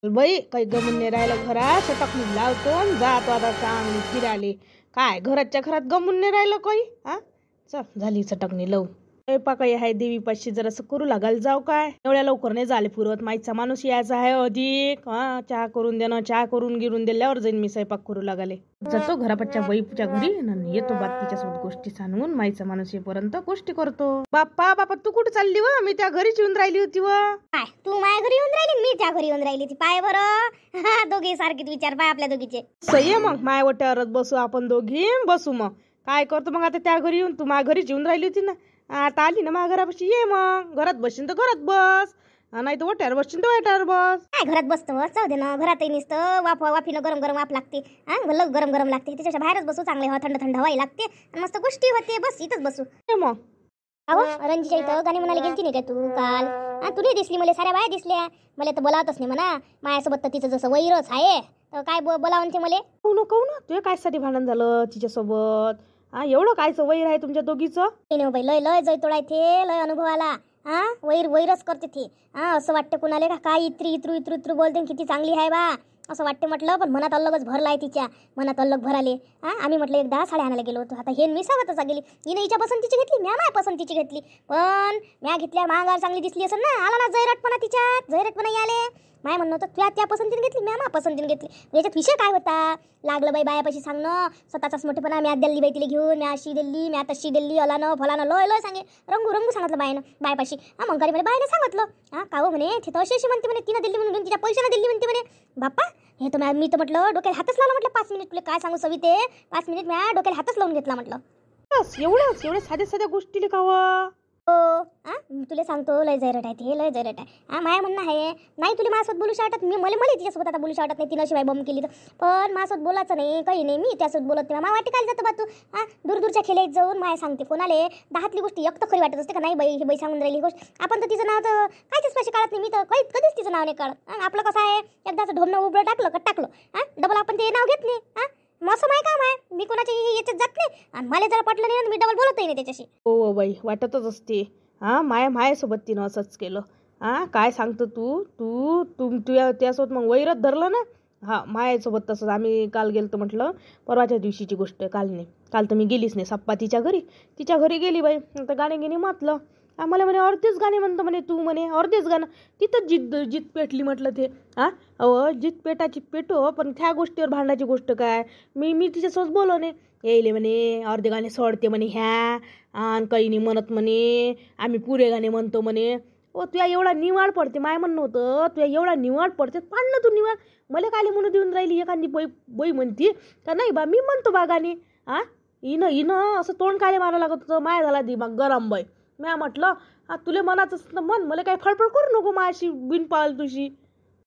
बाई काही गमून नाही राहिलं घरात, स्वतः लावतो आणि जातो आता चांगली फिरायले. काय घराच्या घरात गमून नाही राहिलं काही. हा चल झाली चटकणी लावून. स्वयंपाकही आहे देवीपाशी, जरासं करू लागाल जाऊ काय. एवढ्या लवकर नाही झाले पुरत, माईचा माणूस यायचा आहे अधिक. चहा करून देणं, चहा करून गिरून दिल्यावर जाईन मी स्वयंपाक करू लागाले. जातो घरापाच्या बाईच्या घरी आणि येतो बातमीच्यासोबत गोष्टी सांगून. माईचा माणूस येईपर्यंत गोष्टी करतो. बाप्पा तू कुठे चालली व? मी त्या घरीच येऊन राहिली होती व. काय तू माझ्या घरी येऊन राहिली, मी त्या घरी येऊन राहिली ती. पाय बरं दोघे सारखेच विचार पाय आपल्या दोघीचे. सही आहे मग, माय वट्यावरच बसू आपण दोघी बसू. मग काय करतो मग आता त्या घरी येऊन? तू माझ्या घरीच येऊन राहिली होती ना, आता आली ना माझ्या घरापाशी ये. मग घरात बसशील तर घरात बस, नाही तर वाट्यावर बसशील तर वाट्यावर बस. काय घरात बसतो जाऊ दे ना, घरातही नुसतं वाफीनं गरम गरम वाफ लागते. भलं गरम गरम लागते, त्याच्याच्या बाहेरच बसू. चांगले हवा थंड थंड हवाही लागते आणि मस्त गोष्टी होते. बस इथंच बसू. मग अहो रंजीच्या इथं गाणी म्हणायला गेलती नाही का तू काल? तू नाही दिसली, मला साऱ्या बाया दिसल्या. मला तर बोलावतच नाही म्हणा. माझ्यासोबत तर तिचं जसं वैरच आहे, तर काय बोलावून ते मला. कहू ना तुझ्या कायसाठी भांडण झालं तिच्यासोबत? एवढं कायचं वैर आहे तुमच्या दोघीचं? बाई लय लय जैतोळाय ते, लय अनुभव आला. वैरच करते ते. असं वाटतं कुणाले का काय इत्रू बोलते किती चांगली आहे बा असं वाटते म्हटलं. पण मनात अल्लगच भरलाय तिच्या, मनात अल्लग भराले. आम्ही म्हटलं एकदा साड्या आणायला गेलो होतो. आता हे मी सांगतच गेली. हिने हिच्या पसंतीची घेतली, म्या माझ्या पसंतीची घेतली. पण म्या घेतल्या महागार चांगली दिसली असं ना, आला ना जैरटपणा तिच्यात. जैरटपणा याले माय म्हणणं होतं त्या पसंतीने घेतली, म्या माझ्या पसंतीने घेतली. याच्यात विषय काय होता? लागलं बाई बायापाशी सांगणं स्वतःचाच मोठेपणा. म्या दिल्ली बाई तिला घेऊन, म्या अशी दिल्ली, म्या तशी दिल्ली, अलानं फलानं लय लय सांगे. रंगू सांगितलं बायापाशी. मग घरी म्हणे बायनं सांगितलं का हो म्हणे ते तर अशी म्हणते म्हणे, तिनं दिल्ली म्हणून तिच्या पैशानं दिल्ली म्हणते म्हणे. बाप्पा हे तर मी तर म्हटलं डोक्याला हातच लावला म्हटलं. 5 मिनिट तुला काय सांगू सविते, 5 मिनिट म्या डोक्याला हातच लावून घेतला म्हटलं. बस एवढ्या साध्या गोष्टी लिखावं. हो तुला सांगतो लय जैरट आहे ते, लय जैरट आहे. माया म्हणणं आहे नाही तुला माझ्यासोबत बोलू वाटत. मला तिच्यासोबत आता बोलू वाटत नाही. तिनं शिवाय बंब केली तर. पण माझ्यासोबत बोलायचं नाही काही नाही. मी त्यासोबत बोलत नाही. मा वाटे काय जातं बा तू दूरच्या खेळात जाऊन माया सांगते कोणाले. 10तली गोष्टी एक तर खरी वाटत असते का नाही बाई, ही बाई सांगून राहिली गोष्ट. आपण तर तिचं नाव तर काहीच पैसे काढत नाही. मी तर कधीच तिचं नाव नाही काढत. आपलं कसं आहे, एकदाचं ढोमणं उभं टाकलं डबल आपण ते नाव घेत नाही. मस्त माय काम आहे, मी कोणाच्या याच्यात जात नाही. आणि मला जर पटलं नाही मी डबल बोलतही नाही त्याच्याशी. हो बाई वाटतच असते. मायासोबत तिनं असंच केलं. काय सांगतो तू त्यासोबत मग वैरच धरलं ना. मायासोबत तसंच आम्ही काल गेलो म्हटलं. परवाच्या दिवशीची गोष्ट, काल तर मी गेलीच नाही. सप्पा तिच्या घरी गेली बाई. तर गाणे मातलं. मला म्हणे अर्धेच गाणे म्हणतो म्हणे तू, म्हणे अर्धेच गाणं. तिथंच जित पेटली म्हटलं ते. जित पेटाची पेटो, पण त्या गोष्टीवर भांडायची गोष्ट काय. मी तिच्यासोबत बोलव नाही. येईले म्हणे अर्धे गाणे सोडते म्हणे ह्या, आणि काही नाही म्हणत म्हणे. आम्ही पुरे गाणे म्हणतो म्हणे. तुला एवढा निवाड पडते. माय म्हणणं होतं तुला एवढा निवाड पडते, पाड ना तू निवाड. मला काली म्हणून देऊन राहिली एखादी बाई म्हणती का नाही बा मी म्हणतो बा गाणे. हिनं असं तोंड काले मारायला लागत होतं. माय झाला दिमाग गरम बाई. म्या म्हटलं तुला मनाचं मन, मला काही फळफळ करू नको माझी बिनपाल तुझी.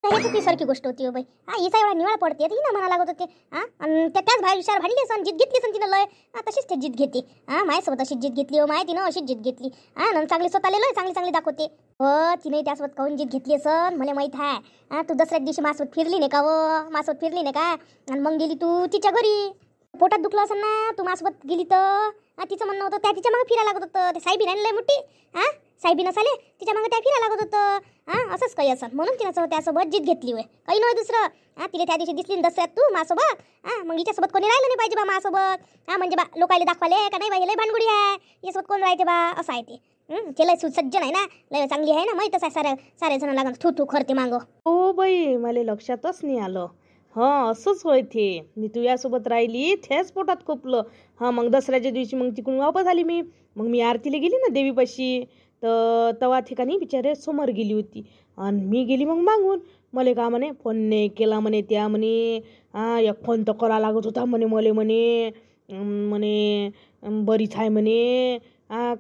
ती सारखी गोष्ट होती बाई. हिचा एवढा निवाळ पडते हिनं म्हणा लागत होते. आणि त्याच बाहेर विचार भांडली असं जित घेतली असं तिनं लय. तशीच ते जित घेते. माझ्यासोबत अशीच जित घेतली हो माय तिनं, अशीच जित घेतली. चांगली स्वतःला लय चांगली दाखवते हो. तिने त्यासोबत काहून जित घेतली असं मला माहीत आहे. तू दसऱ्या दिवशी माझ्यासोबत फिरली नाही का माझ्यासोबत फिरली नाही का? आणि मग गेली तू तिच्या घरी. पोटात दुखलं असं ना तू माझ्यासोबत गेली तर. तिचं म्हणणं होतं त्या तिच्या मागे फिरायला लागत होतं. ते साहेबी राहिलं मोठी. साहेबी नसाले तिच्या मागे त्या फिरायला लागत होतं. असंच काही असं म्हणून तिनं त्यासोबत जित घेतली होय, काही नव्हे दुसरं. तिला त्या दिवशी दिसली दसऱ्यात तू माझ्यासोबत. मग हिच्यासोबत कोणी राहिलं नाही पाहिजे बा माझ्यासोबत. म्हणजे बा लोकायला दाखवाले का नाही बाई लय भानगुडी आहे, यासोबत कोण राहते बा असं आहे ते. ते लय सुसज्जन आहे ना, लय चांगली आहे ना, माहीतच आहे. सारे जण लागत थू खरते मागं. हो बाई मला लक्षातच नाही आलं. असंच होय ते. मी तुझ्यासोबत राहिली तेच पोटात खोपलं. मग दसऱ्याच्या दिवशी मग तिकडून वापस आली मी. मग मी आरतीला गेली ना देवीपाशी. तर तेव्हा ठिकाणी बिचारे समोर गेली होती आणि मी गेली मग मागून. मला का म्हणे फोन नाही केला म्हणे त्या म्हणे. एक फोन तर करा लागत होता म्हणे मला म्हणे बरीच आहे म्हणे.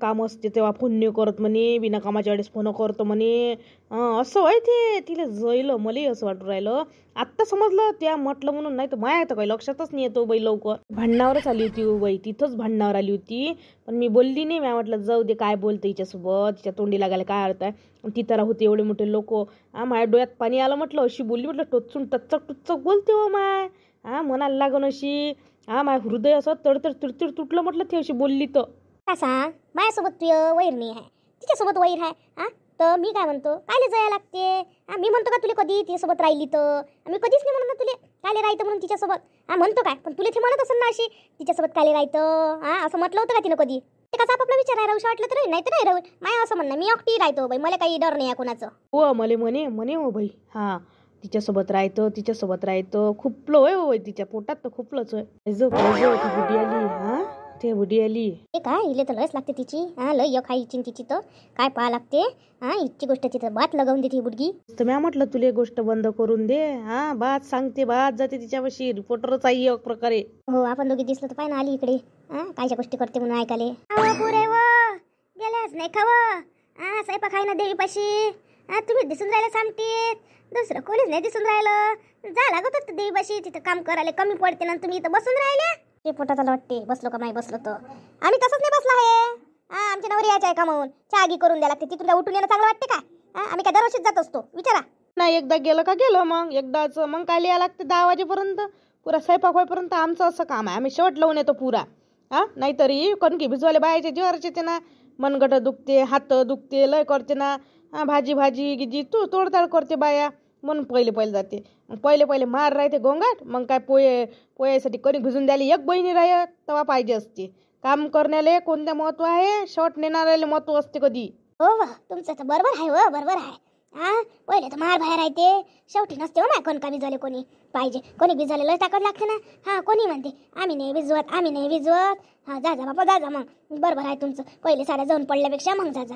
काम असते तेव्हा फोन नाही करत म्हणे, बिना कामाच्या वेळेस फोन करतो म्हणे. असं होय ते. तिला जळलं. मलाही असं वाटू राहिलं. आत्ता समजलं त्या म्हटलं म्हणून, नाही तर माया तर काही लक्षातच नाही येतो बाई लवकर. भांडणावरच आली होती बाई, तिथंच भांडणावर आली होती. पण मी बोलली नाही. म्या म्हटलं जाऊ दे काय बोलतं हिच्यासोबत, तिच्या तोंडी लागायला काय अर्थ आहे. ती तर होते एवढे मोठे लोक. माझ्या डोळ्यात पाणी आलं म्हटलं. अशी बोलली म्हटलं टोचून टच्चक बोलते हो माय. मनाला लागून अशी. माय हृदय असं तडतड तुटलं म्हटलं ते अशी बोलली तर. काय सांग माझ्यासोबत तू वैर नाही आहे, तिच्यासोबत वैर आहे. तर मी काय म्हणतो कायले जायला लागते मी म्हणतो का तुला कधी तिच्यासोबत राहिली तर मी कधीच नाही म्हणत तुले कायले राहतं म्हणून तिच्यासोबत म्हणतो काय पण तुला ते म्हणत असेल ना अशी तिच्यासोबत कायले राहतं असं म्हटलं होतं का तिनं कधी ते कसं आपापला विचार आहे राहू वाटलं तर नाही तर नाही राहू माय असं म्हणणं मी एकटी राहतो बाई मला काही डर नाही आहे कोणाचं हो मले म्हणे हो बाई हा तिच्यासोबत राहतं खुपलं होय हो बाई तिच्या पोटात तर खुपलंच होय ती बुडी आली हा ते बुडी आली ते काय इले तर लयच लागते तिची लय एक हाय तिची तर काय पाहा लागते इतकी गोष्ट तिथं बात लगावून देते ही बुडगी तर मी म्हटलं तुला गोष्ट बंद करून दे बात सांगते बात जाते तिच्यापाशी रिपोर्टरच आहे एक प्रकारे हो आपण दोघी दिसलो तर पाय ना आली इकडे कायच्या गोष्टी करते म्हणून ऐकाले पुरे व गेल्यास नाही खावं स्वयंपाक आहे ना देवीपाशी तुम्ही दिसून राहिलं सांगते दुसरं कोणीच नाही दिसून राहिलं जा लागत होतं देवीपाशी तिथं काम करायला कमी पडते ना तुम्ही इथं बसून राहिले ते पोटाला वाटते बसलो का नाही बसलो तर आम्ही तसंच नाही बसलो आहे आमच्या नवरी यायच्या आहे कामावून चहा करून द्या लागते तिथून उठून येणं चांगलं वाटते का आम्ही काय दरवर्षीच जात असतो विचारा नाही एकदा गेलं का गेलं मग एकदाच मग काय लिहायला लागते 10 वाजेपर्यंत पुरा स्वयंपाक होईपर्यंत आमचं असं काम आहे आम्ही शेवट लावून येतो पुरा नाहीतरी कणकी भिजवायला बायाचे जीवारचे ते ना मनगट दुखते हात दुखते लय करते ना भाजी गिजी तू तोडताड करते बाया म्हणून पहिले जाते पहिले मार राहते गोंगाट मग काय पोयासाठी कणिक भिजून द्यायला एक बहिणी राहत तेव्हा पाहिजे असते काम करण्याला कोणतं महत्व आहे शॉर्ट नेणाऱ्याला महत्व असते कधी हो वा तुमचं तर बरोबर आहे हो बरोबर आहे पहिले तर मार बाहेर राहते शेवटी नसते हो ना कोण का भिजवले कोणी पाहिजे कोणी भिजवले लय ताकद लागते ना कोणी म्हणते आम्ही नाही भिजवत जा बापा जा मग बरोबर आहे तुमचं पहिले साड्या जाऊन पडल्यापेक्षा मग जा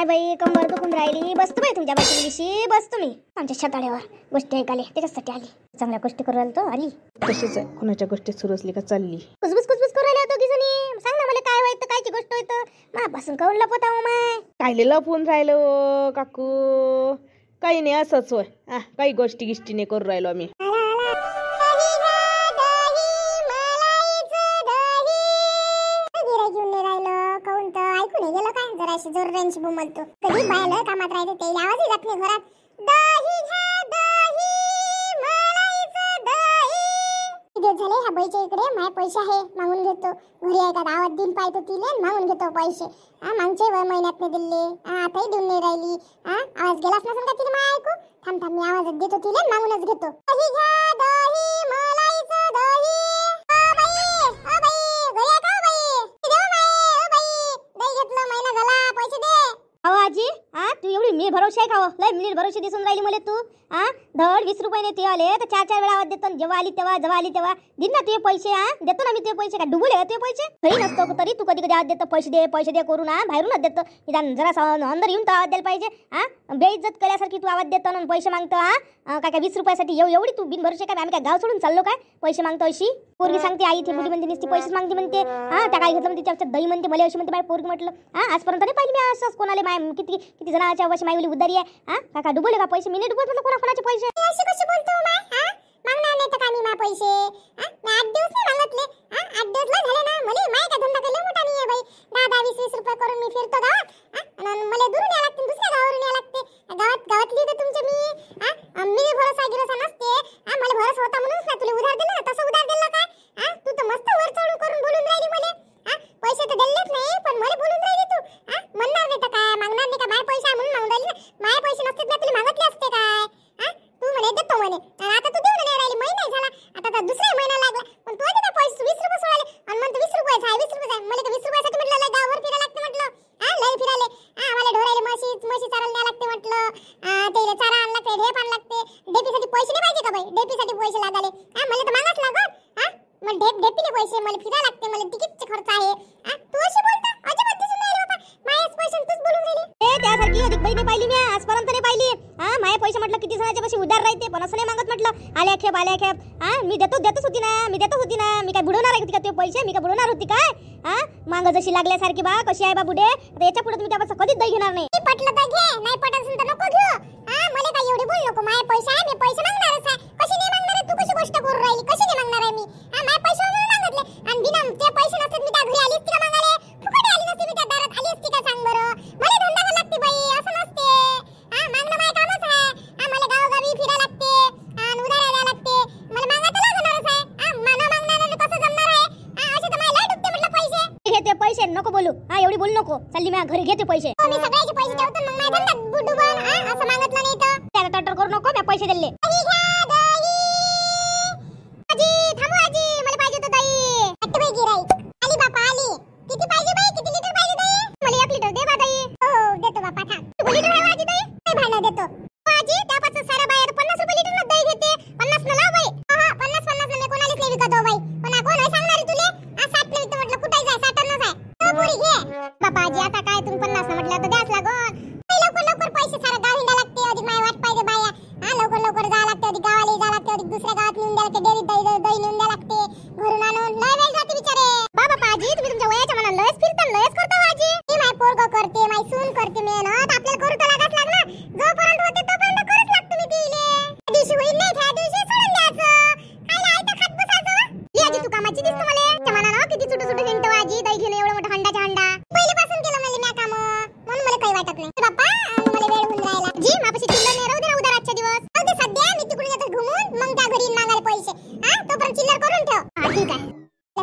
बाई कंबर दुखून राहिली बसतो बाई तुमच्या बाजूशी बसतो मी आमच्या छताड्यावर गोष्टी ऐकाले त्याच्यासाठी आली चांगल्या गोष्टी करू राहिलो तो आली तशीच आहे कोणाच्या गोष्टी सुरू असली का चालली कुसबुस करू राहिल्या होतो की जणी सांग ना मला काय व्हायचं कायची गोष्ट होतं मापासून काऊन लपवता हो माय कायले लपून राहिलो काकू काही नाही असंच होय काही गोष्टी नाही करू राहिलो आम्ही जोर रेंज बोलतो कधी बाहेर कामात राहते ते आवाज येत नाही घरात दही घ्या दही मलाईचं दही किती झाले ह्या बाईच्या इकडे माझे पैसे आहे मागून घेतो घरी आहे का दावत दिन पाहतो तिले मागून घेतो पैसे मागचे महिन्यात नाही दिले आताही देऊन नाही राहिली आवाज गेलाच नसेल का तिने मला ऐकू थांब मी आवाज देतो तिले मागूनच घेतो दही घ्या दही मलाईचं दही आजी तू एवढी मी भरोसा आहे का लय मिनिट भरोसे दिसून राहिली मला तू धड 20 रुपये नेते आले तर 4 वेळा आवाज देतो जेव्हा आली तेव्हा दिन ना तुझे पैसे देतो ना मी तुझे पैसे काय डुबुले तुझे पैसे घरी नसतो तरी तू कधी आवाज देतो पैसे दे करून बाहेरूनच देतो निदान जरा अंदर येऊन तो आवाज द्यायला पाहिजे बेइज्जत केल्यासारखी तू आवाज देतो ना पैसे मागतो काय 20 रुपयासाठी एवढी तू बिन भरोसे काय आम्ही काय गाव सोडून चाललो काय पैसे मागतो अशी पोरगी सांगते आई ती मुली म्हणते नुसती पैसेच मागते म्हणते त्या काय घेतलं म्हणते दही म्हणते मला अशी म्हणते बाय पोरगी म्हटलं आजपर्यंत नाही पाहिजे मी असंच कोणाला माय किती जणांच्या अशी मायवली उदारी आहे काय डुबवले का पैसे मी नाही डुबवत म्हटलं कोणाचे पैसे अशी कशी बोलतो मागणार नाही तर का मी मा पैसे 8 दिवस नाही मागतले 8 दिवस लय झाले ना मला माय का धंदा केला मोठा नाही आहे बाई 10-20 रुपये करून मी फिरतो गावात मला दुरून या लागते दुसऱ्या गावावरून या लागते गावातली तर तुमचे मी भरोसा गिरोसा नसते मला भरोसा होता म्हणूनच ना तुला उधार दिला तसं उधार दिलं काय तू तर मस्त वर चढून करून बोलून राहिली मला पैसे तर दिलेच नाही पण मला बोलून राहिली तू म्हणणार नाही तर काय मागणार नाही का माय पैसे म्हणून मागून राहिली ना माय पैसे नसते ना तुला मागतले असते काय तू म्हणे देतो म्हणे आता तू देऊन नाही राहिली महिना झाला आता तर दुसरा महिना लागला पण तू आधी पैसे 20 रुपये सोडाले आणि म्हणतो 20 रुपये आहे 20 रुपये आहे मला तर 20 रुपयासाठी म्हटलं लय गावभर फिरायला लागते म्हटलं लय फिरायले आम्हाला ढोरायले म्हशी चारायला न्याय लागते म्हटलं तेले चारा आण लागते ढेप आण लागते डेपीसाठी पैसे नाही पाहिजे का बाई डेपीसाठी पैसे लागाले मला तर मागाच लागत मला डेपीले पैसे मला फिरायला लागते मला तिकीटचे खर्च आहे तू अशी बोलता अजिबात दिसून नाही बाबा मायाच पैसे तूच बोलून राहिली त्यासारखी अधिक बाई नाही पाहिली मी आजपर्यंत नाही पाहिली माया पैसे म्हटलं किती जणांच्या पैसे उधार राहते पण असं नाही मागत म्हटलं आल्या खेप मी देतोच होती ना मी काय बुडवणार आहे का ते पैसे मी काय बुडवणार होती काय मांग जशी लागल्यासारखी बा कशी आहे बा बुडे आता याच्या पुढे तुम्ही त्यापासून कधीच दही घेणार नाही पटलं तर घे नाही पटत असेल तर नको घेऊ मला काय एवढे बोल नको माय पैसे आहे मी पैसे मागणारच आहे कशी नाही मागणार आहे तू कशी गोष्ट करू राहिली कशी नाही मागणार आहे मी माय पैसे म्हणून मागितले आणि बिना ते पैसे नसतात मी त्या घरी आली असती का मागायला फुकट आली नसती मी त्या दारात आली असती का सांग बरं मला धंदा करायला लागते बाई असं नसते मागणं माय कामच आहे मला गावोगावी फिरायला लागते आणि उधार द्यायला लागते मला मागायला लागणारच आहे मला मागणाऱ्याला कसं जमणार आहे असे तर मला लय डुबते म्हटलं पैसे घेते पैसे नको बोलू एवढी बोलू नको चालली मी घरी घेते पैसे मी सगळ्याचे पैसे ठेवतो मग माझा धंदा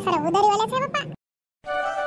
सारा उधारीवाल्याच आहे बाप्पा.